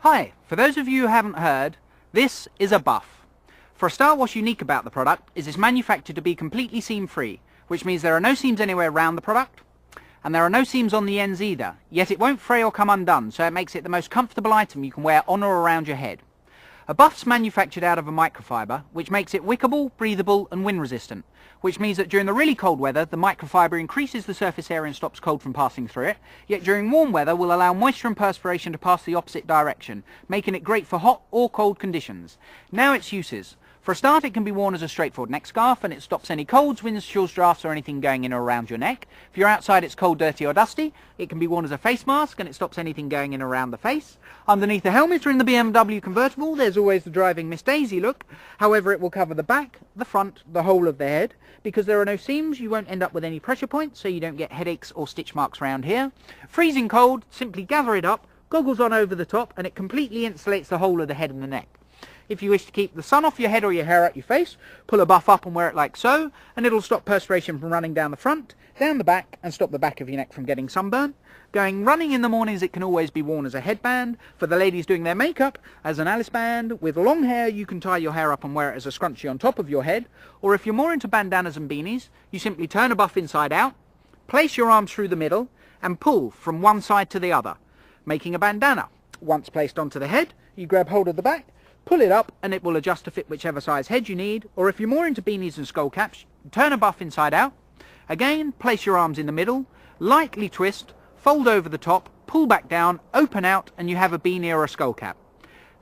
Hi, for those of you who haven't heard, this is a Buff. For a start, what's unique about the product is it's manufactured to be completely seam free, which means there are no seams anywhere around the product, and there are no seams on the ends either, yet it won't fray or come undone, so it makes it the most comfortable item you can wear on or around your head. A Buff's manufactured out of a microfiber, which makes it wickable, breathable and wind resistant, which means that during the really cold weather the microfiber increases the surface area and stops cold from passing through it, yet during warm weather will allow moisture and perspiration to pass the opposite direction, making it great for hot or cold conditions. Now its uses. For a start, it can be worn as a straightforward neck scarf and it stops any colds, winds, chills, drafts or anything going in or around your neck. If you're outside it's cold, dirty or dusty, it can be worn as a face mask and it stops anything going in or around the face. Underneath the helmet or in the BMW convertible there's always the driving Miss Daisy look. However, it will cover the back, the front, the whole of the head. Because there are no seams, you won't end up with any pressure points, so you don't get headaches or stitch marks around here. Freezing cold, simply gather it up, goggles on over the top and it completely insulates the whole of the head and the neck. If you wish to keep the sun off your head or your hair out your face, pull a Buff up and wear it like so, and it'll stop perspiration from running down the front, down the back, and stop the back of your neck from getting sunburn. Going running in the mornings, it can always be worn as a headband. For the ladies doing their makeup, as an Alice band. With long hair, you can tie your hair up and wear it as a scrunchie on top of your head. Or if you're more into bandanas and beanies, you simply turn a Buff inside out, place your arms through the middle, and pull from one side to the other, making a bandana. Once placed onto the head, you grab hold of the back, pull it up and it will adjust to fit whichever size head you need, or if you're more into beanies and skull caps, turn a Buff inside out. Again, place your arms in the middle, lightly twist, fold over the top, pull back down, open out, and you have a beanie or a skull cap.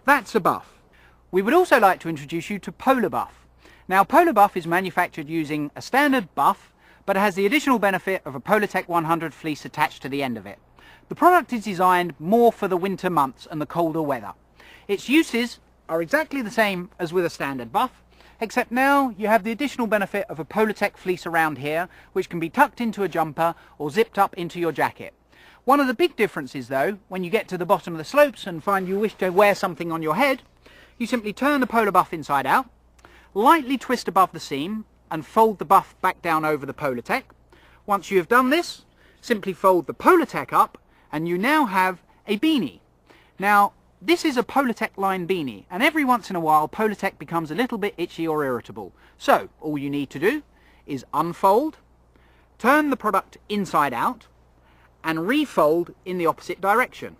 That's a Buff. We would also like to introduce you to Polar Buff. Now, Polar Buff is manufactured using a standard Buff, but it has the additional benefit of a Polartec 100 fleece attached to the end of it. The product is designed more for the winter months and the colder weather. Its uses are exactly the same as with a standard Buff, except now you have the additional benefit of a Polartec fleece around here, which can be tucked into a jumper or zipped up into your jacket. One of the big differences though, when you get to the bottom of the slopes and find you wish to wear something on your head, you simply turn the Polar Buff inside out, lightly twist above the seam and fold the Buff back down over the Polartec. Once you have done this, simply fold the Polartec up and you now have a beanie. Now, this is a Polartec line beanie, and every once in a while Polartec becomes a little bit itchy or irritable. So all you need to do is unfold, turn the product inside out, and refold in the opposite direction.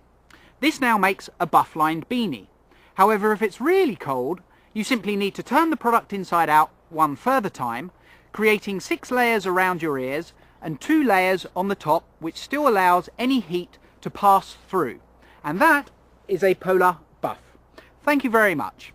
This now makes a Buff lined beanie. However, if it's really cold, you simply need to turn the product inside out one further time, creating 6 layers around your ears and 2 layers on the top, which still allows any heat to pass through. And that is a Polar Buff. Thank you very much.